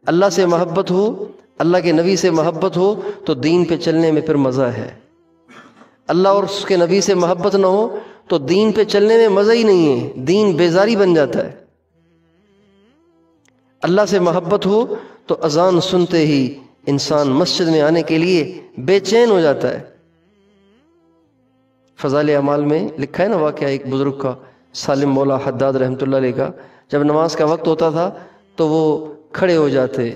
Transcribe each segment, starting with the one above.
اللہ سے محبت ہو، اللہ کے نبی سے محبت ہو تو دین پہ چلنے میں پھر مزہ ہے۔ اللہ اور اس کے نبی سے محبت نہ ہو تو دین پہ چلنے میں مزہ ہی نہیں ہے، دین بیزاری بن جاتا ہے۔ اللہ سے محبت ہو تو اذان سنتے ہی انسان مسجد میں آنے کے لیے بے چین ہو جاتا ہے۔ فضائل اعمال میں لکھا ہے نا واقعہ ایک بزرگ کا، سالم مولا حداد رحمۃ اللہ علیہ کا، جب نماز کا وقت ہوتا تھا تو وہ کھڑے ہو جاتے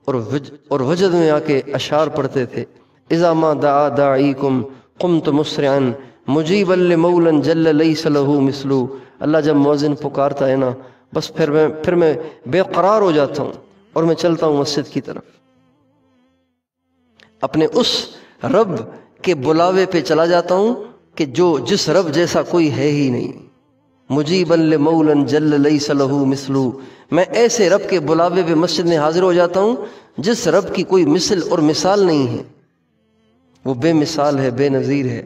اور وجد میں آ کے اشعار پڑھتے تھے، اذا ما دعا داعیکم قمت مسرعا مجیبا لمولا جل لیس له مثلو۔ اللہ جب مؤذن پکارتا ہے نا بس پھر میں بے قرار ہو جاتا ہوں اور میں چلتا ہوں مسجد کی طرف، اپنے اس رب کے بلاوے پہ چلا جاتا ہوں کہ جس رب جیسا کوئی ہے ہی نہیں۔ مجیبا لمولا جل لیس له مثلو، میں ایسے رب کے بلاوے پہ مسجد میں حاضر ہو جاتا ہوں جس رب کی کوئی مثل اور مثال نہیں ہے، وہ بے مثال ہے، بے نظیر ہے۔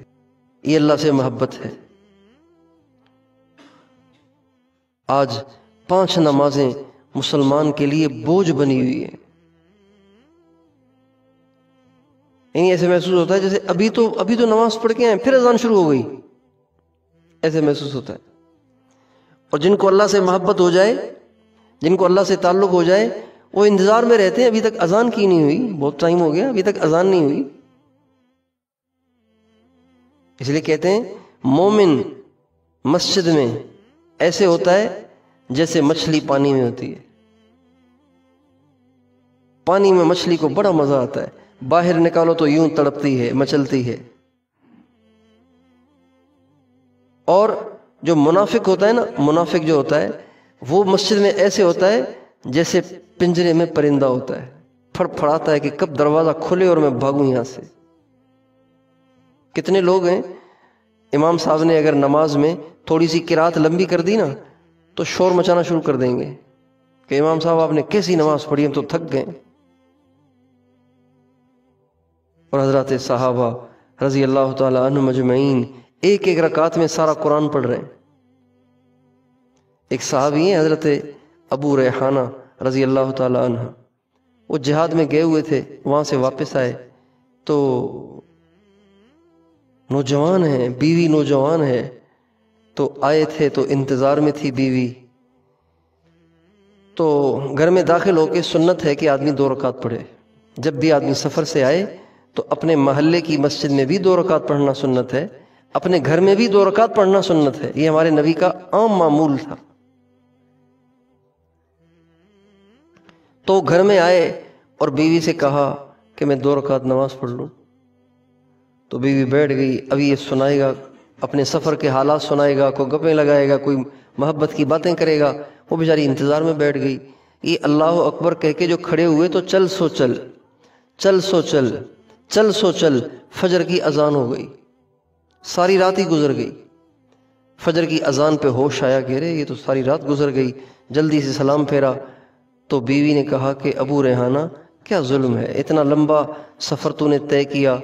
یہ اللہ سے محبت ہے۔ آج 5 نمازیں مسلمان کے لیے بوجھ بنی ہوئی ہیں، یعنی ایسے محسوس ہوتا ہے جیسے ابھی تو نماز پڑھ کے آئے پھر اذان شروع ہو گئی، ایسے محسوس ہوتا ہے۔ اور جن کو اللہ سے محبت ہو جائے، جن کو اللہ سے تعلق ہو جائے، وہ انتظار میں رہتے ہیں ابھی تک اذان کی نہیں ہوئی، بہت ٹائم ہو گیا ابھی تک اذان نہیں ہوئی۔ اس لیے کہتے ہیں مومن مسجد میں ایسے ہوتا ہے جیسے مچھلی پانی میں ہوتی ہے۔ پانی میں مچھلی کو بڑا مزہ آتا ہے، باہر نکالو تو یوں تڑپتی ہے، مچلتی ہے۔ اور جو منافق ہوتا ہے نا، منافق جو ہوتا ہے وہ مسجد میں ایسے ہوتا ہے جیسے پنجرے میں پرندہ ہوتا ہے، پھڑ پھڑاتا ہے کہ کب دروازہ کھلے اور میں بھاگوں یہاں سے۔ کتنے لوگ ہیں امام صاحب نے اگر نماز میں تھوڑی سی قرات لمبی کر دی نا تو شور مچانا شروع کر دیں گے کہ امام صاحب آپ نے کیسی نماز پڑھی، ہم تو تھک گئے۔ اور حضرات صحابہ رضی اللہ تعالی عنہم اجمعین ایک ایک رکعت میں سارا قرآن پڑھ رہے ہیں۔ ایک صحابی ہیں حضرت ابو ریحانہ رضی اللہ تعالی عنہ، وہ جہاد میں گئے ہوئے تھے، وہاں سے واپس آئے تو نوجوان ہیں، بیوی نوجوان ہے، تو آئے تھے تو انتظار میں تھی بیوی، تو گھر میں داخل ہو کے سنت ہے کہ آدمی 2 رکعت پڑھے۔ جب بھی آدمی سفر سے آئے تو اپنے محلے کی مسجد میں بھی 2 رکعت پڑھنا سنت ہے، اپنے گھر میں بھی 2 رکعت پڑھنا سنت ہے۔ یہ ہمارے نبی کا عام معمول تھا۔ تو گھر میں آئے اور بیوی سے کہا کہ میں 2 رکعت نماز پڑھ لوں، تو بیوی بیٹھ گئی۔ ابھی یہ سنائے گا، اپنے سفر کے حالات سنائے گا، کوئی گپیں لگائے گا، کوئی محبت کی باتیں کرے گا، وہ بیچاری انتظار میں بیٹھ گئی۔ یہ اللہ اکبر کہہ کے جو کھڑے ہوئے تو چل سو چل، چل سو چل، چل سو چل، فجر کی اذان ہو گئی۔ ساری رات ہی گزر گئی۔ فجر کی اذان پہ ہوش آیا کہ رے یہ تو ساری رات گزر گئی، جلدی سے سلام پھیرا تو بیوی نے کہا کہ ابو ریحانہ کیا ظلم ہے، اتنا لمبا سفر تو نے طے کیا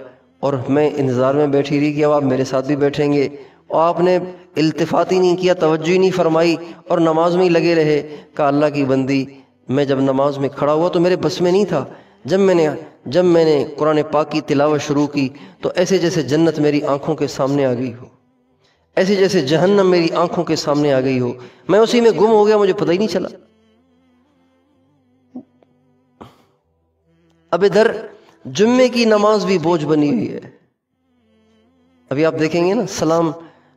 اور میں انتظار میں بیٹھی رہی کہ اب آپ میرے ساتھ بھی بیٹھیں گے، اور آپ نے التفات ہی نہیں کیا، توجہ ہی نہیں فرمائی اور نماز میں ہی لگے رہے۔ کہا اللہ کی بندی، میں جب نماز میں کھڑا ہوا تو میرے بس میں نہیں تھا، جب میں نے قرآن پاک کی تلاوت شروع کی تو ایسے جیسے جنت میری آنکھوں کے سامنے آ گئی ہو، ایسے جیسے جہنم میری آنکھوں کے سامنے آ گئی ہو، میں اسی میں گم ہو گیا، مجھے پتہ ہی نہیں چلا۔ اب ادھر جمعے کی نماز بھی بوجھ بنی ہوئی ہے۔ ابھی آپ دیکھیں گے نا، سلام،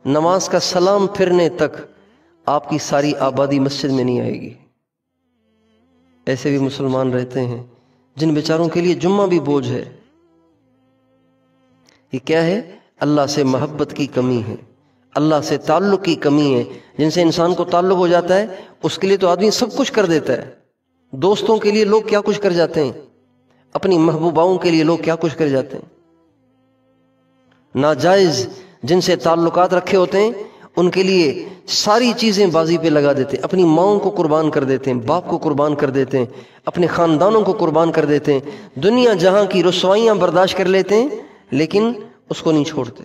نماز کا سلام پھرنے تک آپ کی ساری آبادی مسجد میں نہیں آئے گی۔ ایسے بھی مسلمان رہتے ہیں جن بیچاروں کے لیے جمعہ بھی بوجھ ہے۔ یہ کیا ہے؟ اللہ سے محبت کی کمی ہے، اللہ سے تعلق کی کمی ہے۔ جن سے انسان کو تعلق ہو جاتا ہے اس کے لیے تو آدمی سب کچھ کر دیتا ہے۔ دوستوں کے لیے لوگ کیا کچھ کر جاتے ہیں، اپنی محبوباؤں کے لیے لوگ کیا کچھ کر جاتے ہیں۔ ناجائز جن سے تعلقات رکھے ہوتے ہیں ان کے لیے ساری چیزیں بازی پہ لگا دیتے ہیں، اپنی ماؤں کو قربان کر دیتے ہیں، باپ کو قربان کر دیتے ہیں، اپنے خاندانوں کو قربان کر دیتے ہیں، دنیا جہاں کی رسوائیاں برداشت کر لیتے ہیں لیکن اس کو نہیں چھوڑتے۔